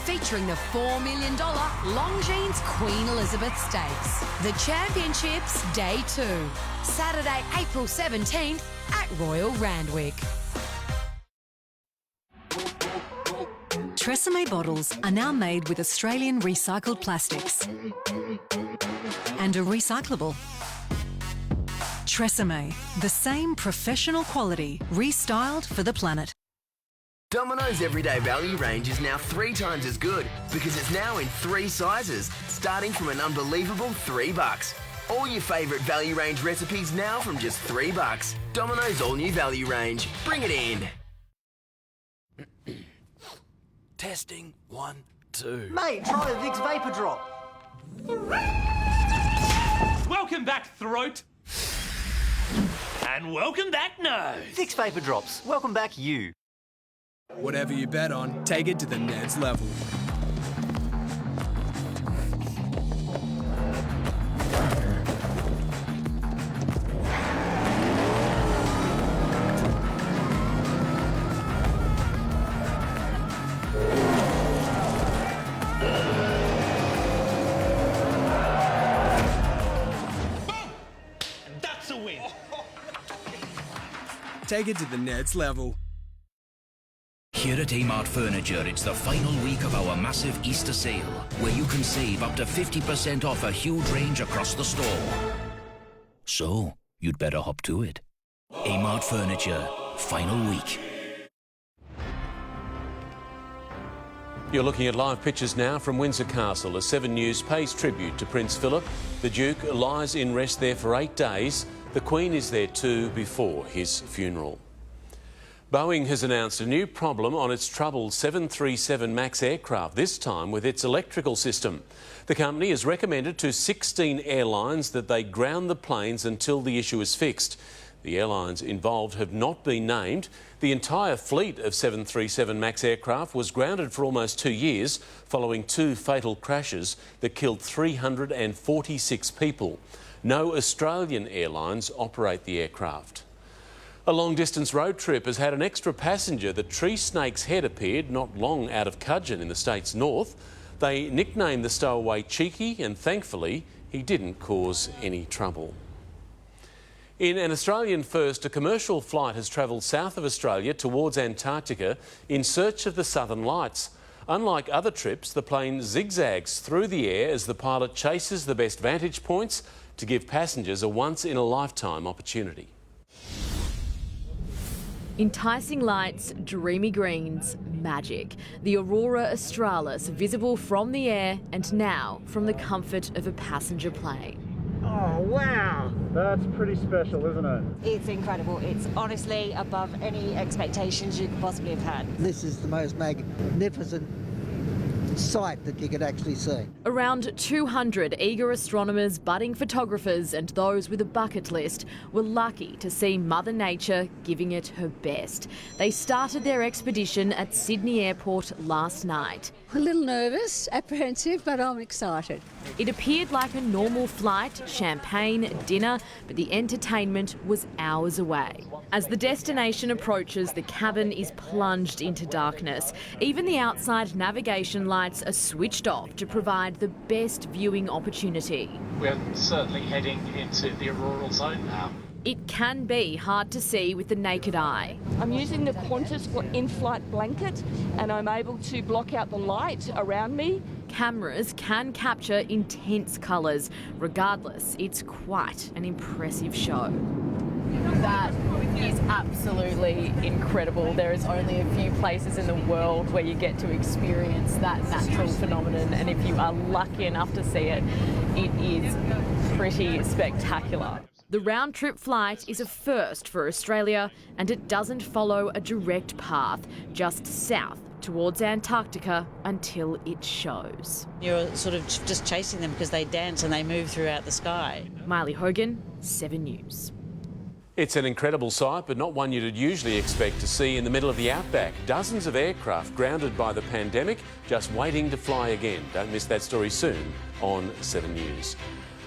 Featuring the $4 million Longines Queen Elizabeth Stakes. The Championships Day 2, Saturday, April 17th at Royal Randwick. Tresemme bottles are now made with Australian recycled plastics and are recyclable. Tresemme, the same professional quality, restyled for the planet. Domino's Everyday Value range is now 3 times as good because it's now in 3 sizes, starting from an unbelievable $3. All your favourite value range recipes now from just $3. Domino's all-new value range. Bring it in. Testing 1, 2. Mate, try the Vicks Vapor Drop. Welcome back, throat. And welcome back, nose. Vicks Vapor Drops. Welcome back, you. Whatever you bet on, take it to the next level. That's a win. Take it to the next level. Here at Amart Furniture, it's the final week of our massive Easter sale, where you can save up to 50% off a huge range across the store. So, you'd better hop to it. Amart Furniture, final week. You're looking at live pictures now from Windsor Castle as 7 News pays tribute to Prince Philip. The Duke lies in rest there for 8 days. The Queen is there too before his funeral. Boeing has announced a new problem on its troubled 737 MAX aircraft, this time with its electrical system. The company has recommended to 16 airlines that they ground the planes until the issue is fixed. The airlines involved have not been named. The entire fleet of 737 MAX aircraft was grounded for almost 2 years following 2 fatal crashes that killed 346 people. No Australian airlines operate the aircraft. A long-distance road trip has had an extra passenger. The tree snake's head appeared not long out of Cudgeon in the state's north. They nicknamed the stowaway Cheeky, and thankfully he didn't cause any trouble. In an Australian first, a commercial flight has travelled south of Australia towards Antarctica in search of the Southern Lights. Unlike other trips, the plane zigzags through the air as the pilot chases the best vantage points to give passengers a once-in-a-lifetime opportunity. Enticing lights, dreamy greens, magic. The Aurora Australis visible from the air and now from the comfort of a passenger plane. Oh, wow. That's pretty special, isn't it? It's incredible. It's honestly above any expectations you could possibly have had. This is the most magnificent sight that you could actually see. Around 200 eager astronomers, budding photographers and those with a bucket list were lucky to see Mother Nature giving it her best. They started their expedition at Sydney Airport last night. A little nervous, apprehensive, but I'm excited. It appeared like a normal flight, champagne, dinner, but the entertainment was hours away. As the destination approaches, the cabin is plunged into darkness. Even the outside navigation lights are switched off to provide the best viewing opportunity. We're certainly heading into the auroral zone now. It can be hard to see with the naked eye. I'm using the Qantas in-flight blanket and I'm able to block out the light around me. Cameras can capture intense colours. Regardless, it's quite an impressive show. That is absolutely incredible. There is only a few places in the world where you get to experience that natural phenomenon, and if you are lucky enough to see it, it is pretty spectacular. The round-trip flight is a first for Australia, and it doesn't follow a direct path, just south towards Antarctica until it shows. You're sort of just chasing them because they dance and they move throughout the sky. Miley Hogan, 7 News. It's an incredible sight, but not one you'd usually expect to see in the middle of the outback. Dozens of aircraft grounded by the pandemic, just waiting to fly again. Don't miss that story soon on 7 News.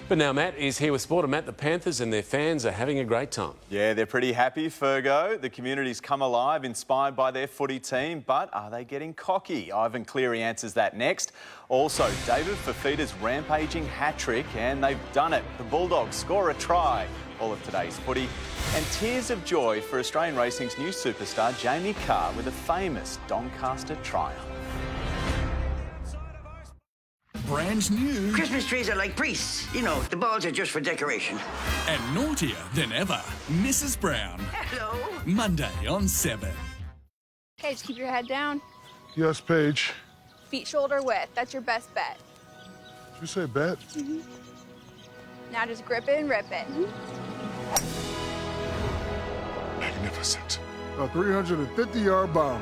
But now Matt is here with sport, and Matt, the Panthers and their fans are having a great time. Yeah, they're pretty happy, Fergo. The community's come alive, inspired by their footy team, but are they getting cocky? Ivan Cleary answers that next. Also, David Fafita's rampaging hat-trick, and they've done it. The Bulldogs score a try. All of today's footy. And tears of joy for Australian racing's new superstar, Jamie Carr, with a famous Doncaster triumph. Brand new. Christmas trees are like priests. You know, the balls are just for decoration. And naughtier than ever. Mrs. Brown. Hello. Monday on 7. Okay, just keep your head down. Yes, Paige. Feet shoulder width. That's your best bet. Did you say bet? Mm-hmm. Now just grip it and rip it. Magnificent. A 350-yard bomb.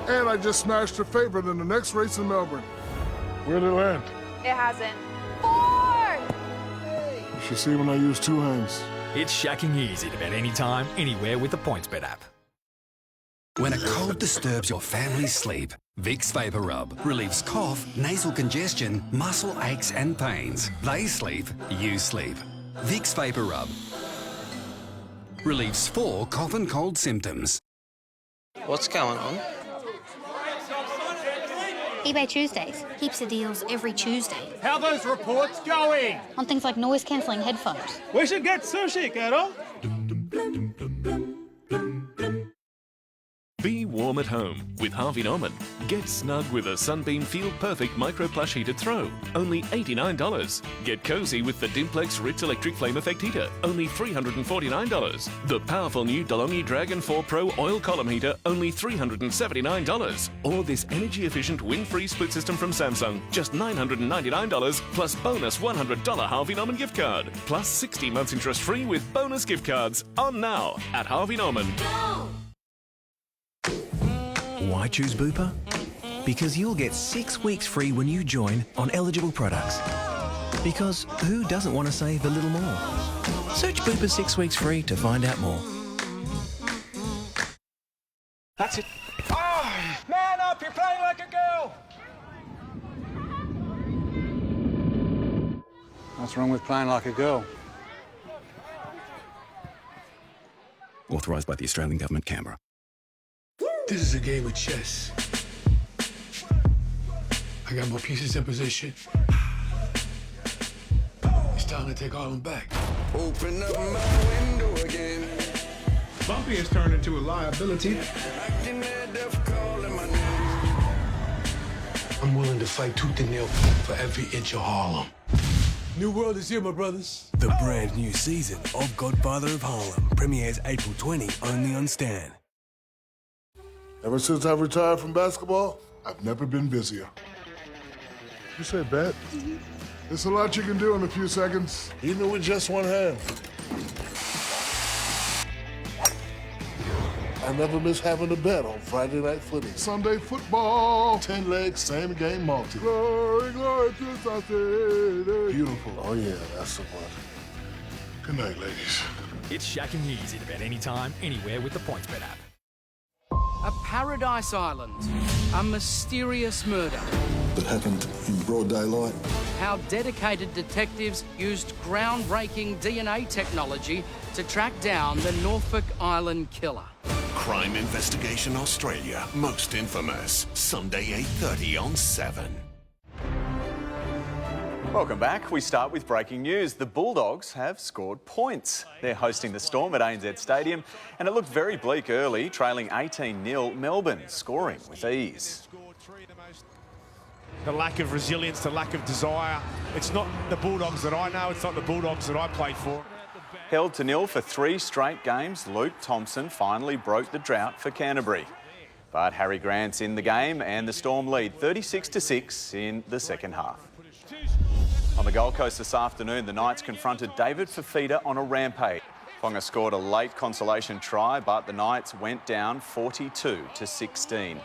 And I just smashed a favorite in the next race in Melbourne. Where'd it land? It hasn't. 4! You should see when I use two hands. It's shacking easy to bet anytime, anywhere with the PointsBet app. When a cold disturbs your family's sleep, Vicks Vapor Rub relieves cough, nasal congestion, muscle aches and pains. They sleep, you sleep. Vicks Vapor Rub relieves 4 cough and cold symptoms. What's going on? eBay Tuesdays. Heaps of deals every Tuesday. How are those reports going? On things like noise-cancelling headphones. We should get sushi, Carol. Be warm at home with Harvey Norman. Get snug with a Sunbeam Feel Perfect Micro Plush Heated Throw, only $89. Get cosy with the Dimplex Ritz Electric Flame Effect Heater, only $349. The powerful new DeLonghi Dragon 4 Pro Oil Column Heater, only $379. Or this energy-efficient wind-free split system from Samsung, just $999, plus bonus $100 Harvey Norman gift card, plus 60 months interest-free with bonus gift cards. On now at Harvey Norman. Go! Why choose Bupa? Because you'll get 6 weeks free when you join on eligible products. Because who doesn't want to save a little more? Search Bupa 6 weeks free to find out more. That's it. Oh, man up, you're playing like a girl. What's wrong with playing like a girl? Authorised by the Australian Government, Canberra. This is a game of chess. I got my pieces in position. It's time to take all of them back. Open up my window again. Bumpy has turned into a liability. I'm willing to fight tooth and nail for every inch of Harlem. New world is here, my brothers. The brand new season of Godfather of Harlem premieres April 20 only on Stan. Ever since I've retired from basketball, I've never been busier. You say bet? There's a lot you can do in a few seconds, even with just one hand. I never miss having a bet on Friday Night Footy. Sunday football, 10 legs, same game multi. Glory, glory to Sunday. Beautiful. Oh yeah, that's the one. Good night, ladies. It's shacking easy to bet anytime, anywhere with the PointsBet app. A paradise island. A mysterious murder. That happened in broad daylight. How dedicated detectives used groundbreaking DNA technology to track down the Norfolk Island killer. Crime Investigation Australia. Most Infamous. Sunday 8:30 on 7. Welcome back. We start with breaking news. The Bulldogs have scored points. They're hosting the Storm at ANZ Stadium, and it looked very bleak early, trailing 18-0. Melbourne scoring with ease. The lack of resilience, the lack of desire. It's not the Bulldogs that I know, it's not the Bulldogs that I played for. Held to nil for 3 straight games, Luke Thompson finally broke the drought for Canterbury. But Harry Grant's in the game, and the Storm lead 36-6 in the second half. On the Gold Coast this afternoon, the Knights confronted David Fafita on a rampage. Ponga scored a late consolation try, but the Knights went down 42-16.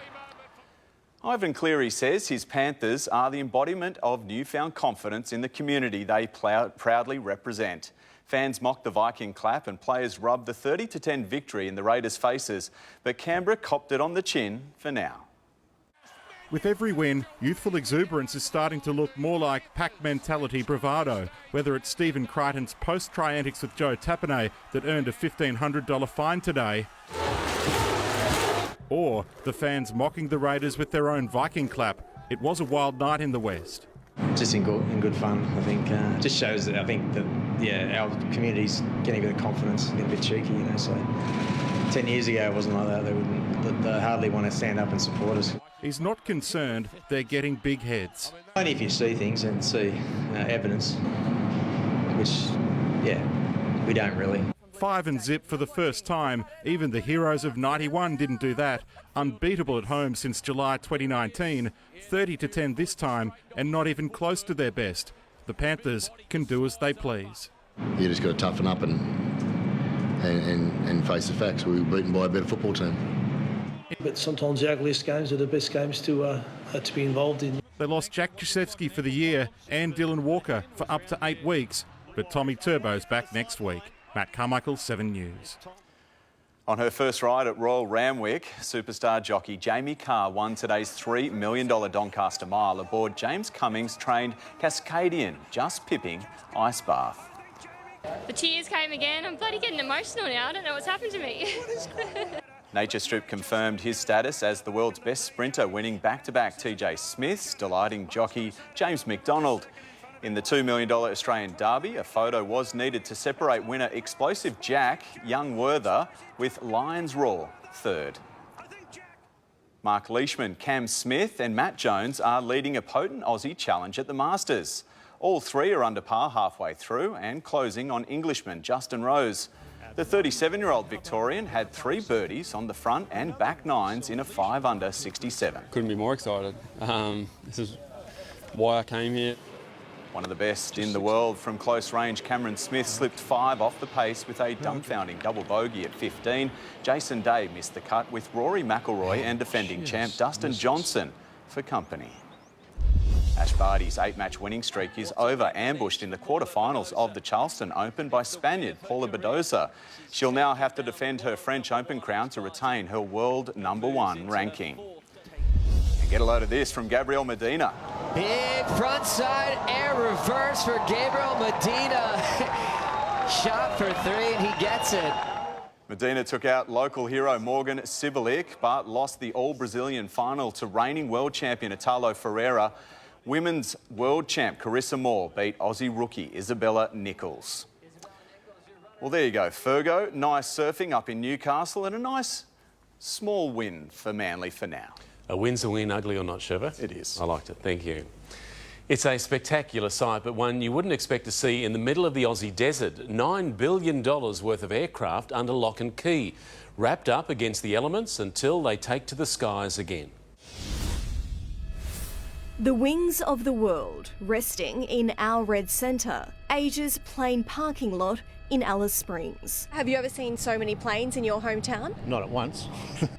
Ivan Cleary says his Panthers are the embodiment of newfound confidence in the community they proudly represent. Fans mocked the Viking clap and players rubbed the 30-10 victory in the Raiders' faces, but Canberra copped it on the chin for now. With every win, youthful exuberance is starting to look more like pack mentality bravado, whether it's Stephen Crichton's post-try antics with Joe Tapine that earned a $1,500 fine today, or the fans mocking the Raiders with their own Viking clap. It was a wild night in the West. Just in good fun, I think. Just shows that I think that, our community's getting a bit of confidence, getting a bit cheeky, so 10 years ago it wasn't like that. They hardly want to stand up and support us. He's not concerned they're getting big heads. Only if you see things and see evidence, which, we don't really. 5-0 for the first time. Even the heroes of '91 didn't do that. Unbeatable at home since July 2019. 30-10 this time, and not even close to their best. The Panthers can do as they please. You just got to toughen up and face the facts. We were beaten by a better football team. But sometimes the ugliest games are the best games to be involved in. They lost Jack Krzyzewski for the year and Dylan Walker for up to 8 weeks. But Tommy Turbo's back next week. Matt Carmichael, 7 News. On her first ride at Royal Randwick, superstar jockey Jamie Carr won today's $3 million Doncaster Mile aboard James Cummings-trained Cascadian, just pipping Ice Bath. The tears came again. I'm bloody getting emotional now. I don't know what's happened to me. Nature Strip confirmed his status as the world's best sprinter, winning back-to-back TJ Smiths, delighting jockey James McDonald. In the $2 million Australian Derby, a photo was needed to separate winner Explosive Jack, Young Werther, with Lions Roar, third. Mark Leishman, Cam Smith and Matt Jones are leading a potent Aussie challenge at the Masters. All three are under par halfway through and closing on Englishman Justin Rose. The 37-year-old Victorian had 3 birdies on the front and back nines in a 5-under 67. Couldn't be more excited. This is why I came here. One of the best in the world from close range, Cameron Smith slipped 5 off the pace with a dumbfounding double bogey at 15. Jason Day missed the cut with Rory McIlroy and defending champ Dustin Johnson for company. Ash Barty's 8-match winning streak is over, ambushed in the quarterfinals of the Charleston Open by Spaniard Paula Badoza. She'll now have to defend her French Open crown to retain her world #1 ranking. And get a load of this from Gabriel Medina. Big frontside air reverse for Gabriel Medina. Shot for 3 and he gets it. Medina took out local hero Morgan Cibalic, but lost the all-Brazilian final to reigning world champion Italo Ferreira. Women's world champ Carissa Moore beat Aussie rookie Isabella Nichols. Well, there you go, Fergo. Nice surfing up in Newcastle and a nice small win for Manly for now. A win's a win, ugly or not, Sheva? It is. I liked it, thank you. It's a spectacular sight, but one you wouldn't expect to see in the middle of the Aussie desert. $9 billion worth of aircraft under lock and key, wrapped up against the elements until they take to the skies again. The wings of the world, resting in our Red Centre, Asia's plane parking lot in Alice Springs. Have you ever seen so many planes in your hometown? Not at once.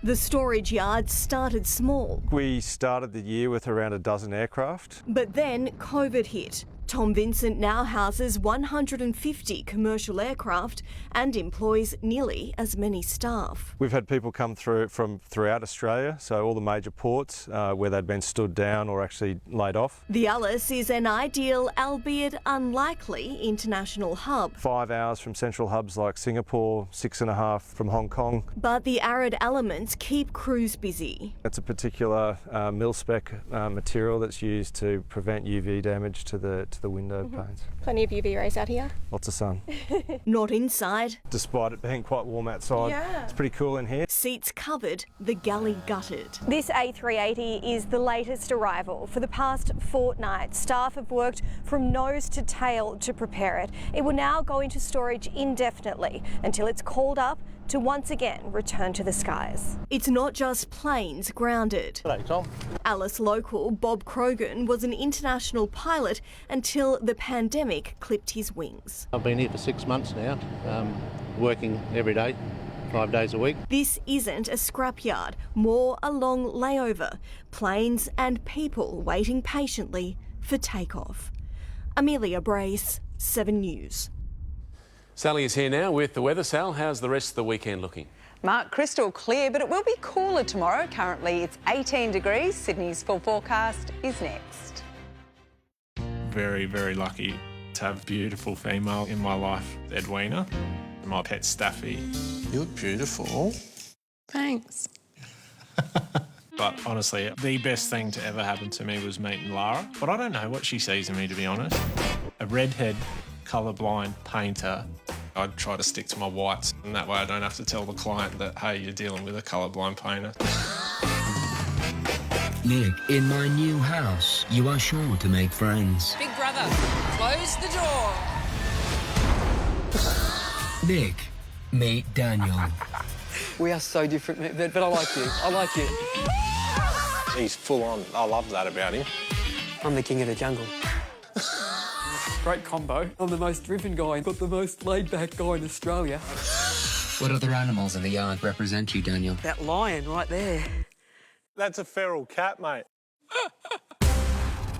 The storage yard started small. We started the year with around a dozen aircraft. But then COVID hit. Tom Vincent now houses 150 commercial aircraft and employs nearly as many staff. We've had people come through from throughout Australia, so all the major ports where they'd been stood down or actually laid off. The Alice is an ideal, albeit unlikely, international hub. 5 hours from central hubs like Singapore, 6.5 from Hong Kong. But the arid elements keep crews busy. It's a particular mil-spec material that's used to prevent UV damage to the window panes. Plenty of UV rays out here. Lots of sun. Not inside. Despite it being quite warm outside, it's pretty cool in here. Seats covered, the galley gutted. This A380 is the latest arrival. For the past fortnight, staff have worked from nose to tail to prepare it. It will now go into storage indefinitely until it's called up to once again return to the skies. It's not just planes grounded. G'day, Tom. Alice local Bob Krogan was an international pilot until the pandemic clipped his wings. I've been here for 6 months now, working every day, 5 days a week. This isn't a scrapyard, more a long layover. Planes and people waiting patiently for takeoff. Amelia Brace, 7 News. Sally is here now with the weather. Sal, how's the rest of the weekend looking? Mark, crystal clear, but it will be cooler tomorrow. Currently it's 18 degrees. Sydney's full forecast is next. Very, very lucky to have a beautiful female in my life, Edwina. My pet Staffy. You look beautiful. Thanks. But honestly, the best thing to ever happen to me was meeting Lara. But I don't know what she sees in me, to be honest. A redhead, colourblind painter. I'd try to stick to my whites, and that way I don't have to tell the client that, hey, you're dealing with a colourblind painter. Nick, in my new house, you are sure to make friends. Big brother, close the door. Nick, meet Daniel. We are so different, but I like you. I like you. He's full on. I love that about him. I'm the king of the jungle. Great combo. I'm the most driven guy, but the most laid-back guy in Australia. What other animals in the yard represent you, Daniel? That lion right there. That's a feral cat, mate.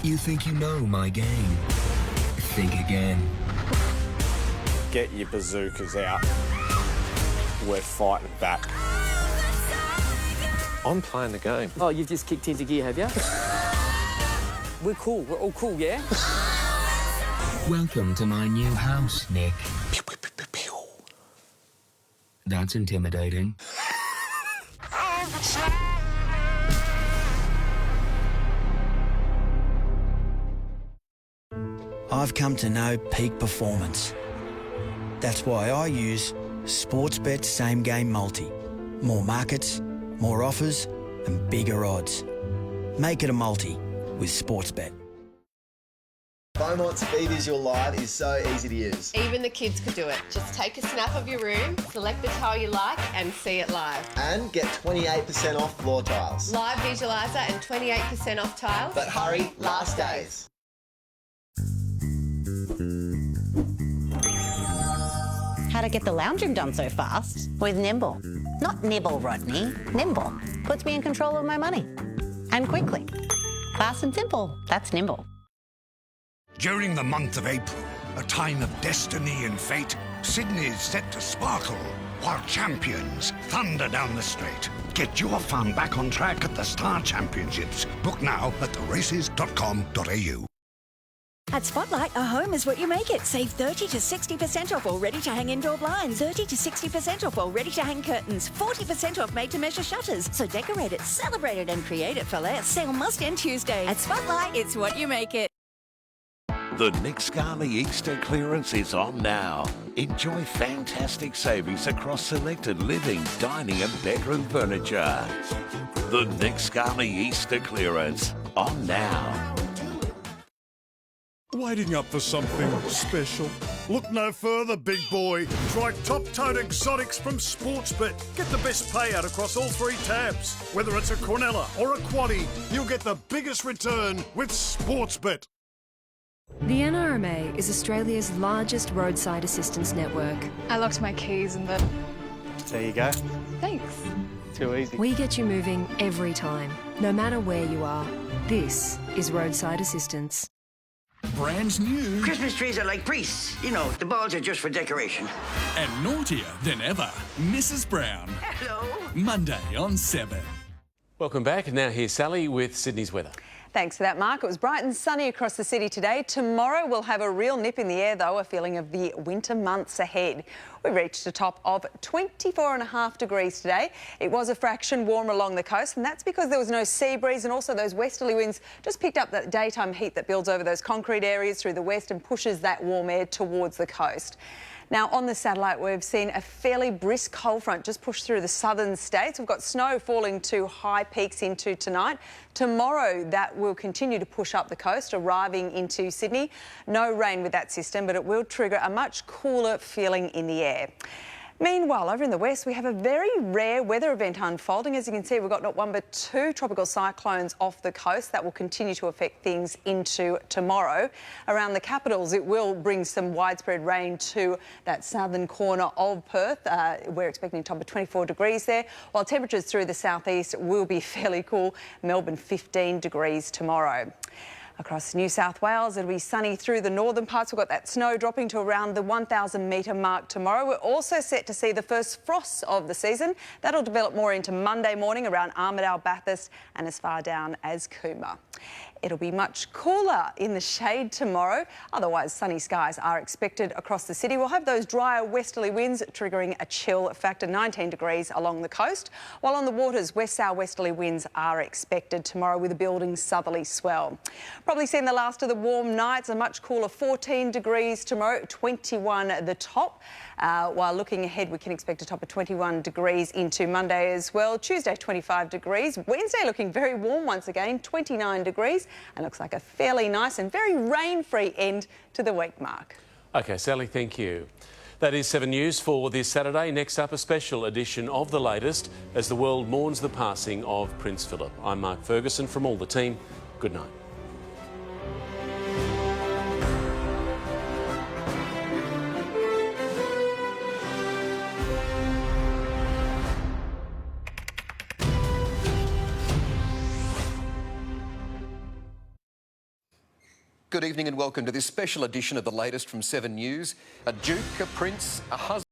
You think you know my game? Think again. Get your bazookas out. We're fighting back. I'm playing the game. Oh, you've just kicked into gear, have you? We're cool. We're all cool, yeah? Welcome to my new house, Nick. Pew, pew, pew, pew, pew. That's intimidating. I've come to know peak performance. That's why I use Sportsbet Same Game Multi. More markets, more offers, and bigger odds. Make it a multi with Sportsbet. Beaumont's Speed Is Your Live is so easy to use. Even the kids could do it. Just take a snap of your room, select the tile you like, and see it live. And get 28% off floor tiles. Live visualiser and 28% off tiles. But hurry, last days. How to get the lounge room done so fast? With Nimble. Not Nibble, Rodney. Nimble. Puts me in control of my money. And quickly. Fast and simple. That's Nimble. During the month of April, a time of destiny and fate, Sydney's set to sparkle while champions thunder down the straight. Get your fun back on track at the Star Championships. Book now at theraces.com.au. At Spotlight, a home is what you make it. Save 30 to 60% off all ready-to-hang indoor blinds, 30 to 60% off all ready-to-hang curtains, 40% off made-to-measure shutters. So decorate it, celebrate it, and create it for less. Sale must end Tuesday. At Spotlight, it's what you make it. The Nick Scali Easter clearance is on now. Enjoy fantastic savings across selected living, dining and bedroom furniture. The Nick Scali Easter clearance on now. Waiting up for something special? Look no further, big boy. Try top-toed exotics from Sportsbet. Get the best payout across all three tabs. Whether it's a Cornella or a Quaddie, you'll get the biggest return with Sportsbet. The NRMA is Australia's largest roadside assistance network. I locked my keys in the... There you go. Thanks. Too easy. We get you moving every time, no matter where you are. This is roadside assistance. Brand new. Christmas trees are like priests. You know, the balls are just for decoration. And naughtier than ever. Mrs. Brown. Hello. Monday on 7. Welcome back. Now here's Sally with Sydney's weather. Thanks for that, Mark. It was bright and sunny across the city today. Tomorrow we'll have a real nip in the air, though, a feeling of the winter months ahead. We reached a top of 24.5 degrees today. It was a fraction warmer along the coast, and that's because there was no sea breeze, and also those westerly winds just picked up that daytime heat that builds over those concrete areas through the west and pushes that warm air towards the coast. Now, on the satellite, we've seen a fairly brisk cold front just push through the southern states. We've got snow falling to high peaks into tonight. Tomorrow, that will continue to push up the coast, arriving into Sydney. No rain with that system, but it will trigger a much cooler feeling in the air. Meanwhile, over in the west, we have a very rare weather event unfolding. As you can see, we've got not one but two tropical cyclones off the coast that will continue to affect things into tomorrow. Around the capitals, it will bring some widespread rain to that southern corner of Perth. We're expecting a top of 24 degrees there, while temperatures through the southeast will be fairly cool. Melbourne, 15 degrees tomorrow. Across New South Wales, it'll be sunny through the northern parts. We've got that snow dropping to around the 1,000 metre mark tomorrow. We're also set to see the first frosts of the season. That'll develop more into Monday morning around Armidale, Bathurst and as far down as Cooma. It'll be much cooler in the shade tomorrow. Otherwise, sunny skies are expected across the city. We'll have those drier westerly winds triggering a chill factor, 19 degrees along the coast. While on the waters, west-south-westerly winds are expected tomorrow with a building southerly swell. Probably seen the last of the warm nights. A much cooler 14 degrees tomorrow, 21 at the top. While looking ahead, we can expect a top of 21 degrees into Monday as well. Tuesday, 25 degrees. Wednesday looking very warm once again, 29 degrees. And looks like a fairly nice and very rain-free end to the week, Mark. OK, Sally, thank you. That is 7 News for this Saturday. Next up, a special edition of The Latest as the world mourns the passing of Prince Philip. I'm Mark Ferguson from all the team. Good night. Good evening and welcome to this special edition of The Latest from 7 News. A duke, a prince, a husband.